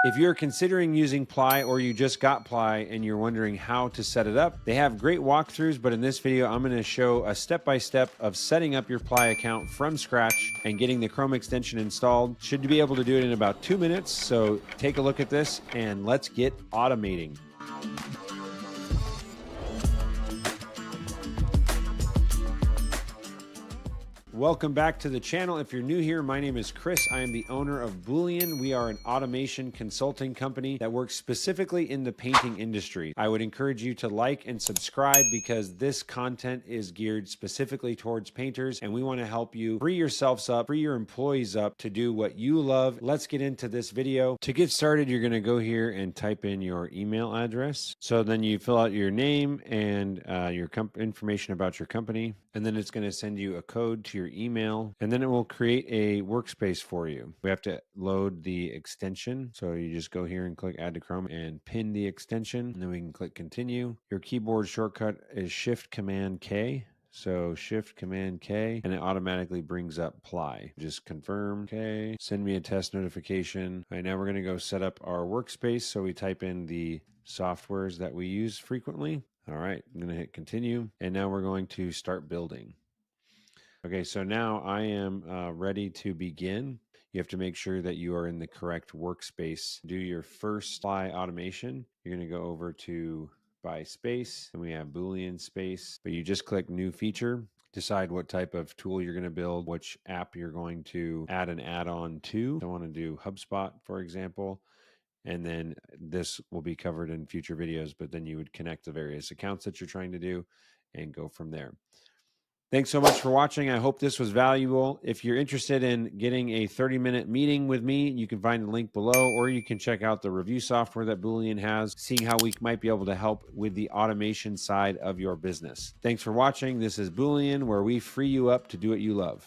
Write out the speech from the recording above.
If you're considering using Ply or you just got Ply and you're wondering how to set it up, they have great walkthroughs, but in this video, I'm going to show a step-by-step of setting up your Ply account from scratch and getting the Chrome extension installed. Should be able to do it in about 2 minutes, so take a look at this and let's get automating. Welcome back to the channel. If you're new here, my name is Chris. I am the owner of Boolean. We are an automation consulting company that works specifically in the painting industry. I would encourage you to like and subscribe because this content is geared specifically towards painters, and we want to help you free yourselves up, free your employees up to do what you love. Let's get into this video. To get started, you're going to go here and type in your email address. So then you fill out your name and your information about your company, and then it's going to send you a code to your email, and then it will create a workspace for you. We have to load the extension. So you just go here and click add to Chrome and pin the extension, and then we can click continue. Your keyboard shortcut is Shift Command K. So Shift Command K, and it automatically brings up Ply. Just confirm, okay, send me a test notification. All right, now we're gonna go set up our workspace. So we type in the softwares that we use frequently. All right, I'm gonna hit continue, and now we're going to start building. Okay, so now I am ready to begin. You have to make sure that you are in the correct workspace. Do your first Ply automation. You're going to go over to by space, and we have Boolean space, but you just click new feature. Decide what type of tool you're going to build, which app you're going to add an add-on to. I want to do HubSpot, for example. And then this will be covered in future videos, but then you would connect the various accounts that you're trying to do and go from there. Thanks so much for watching. I hope this was valuable. If you're interested in getting a 30-minute meeting with me, you can find the link below, or you can check out the review software that Boolean has, seeing how we might be able to help with the automation side of your business. Thanks for watching. This is Boolean, where we free you up to do what you love.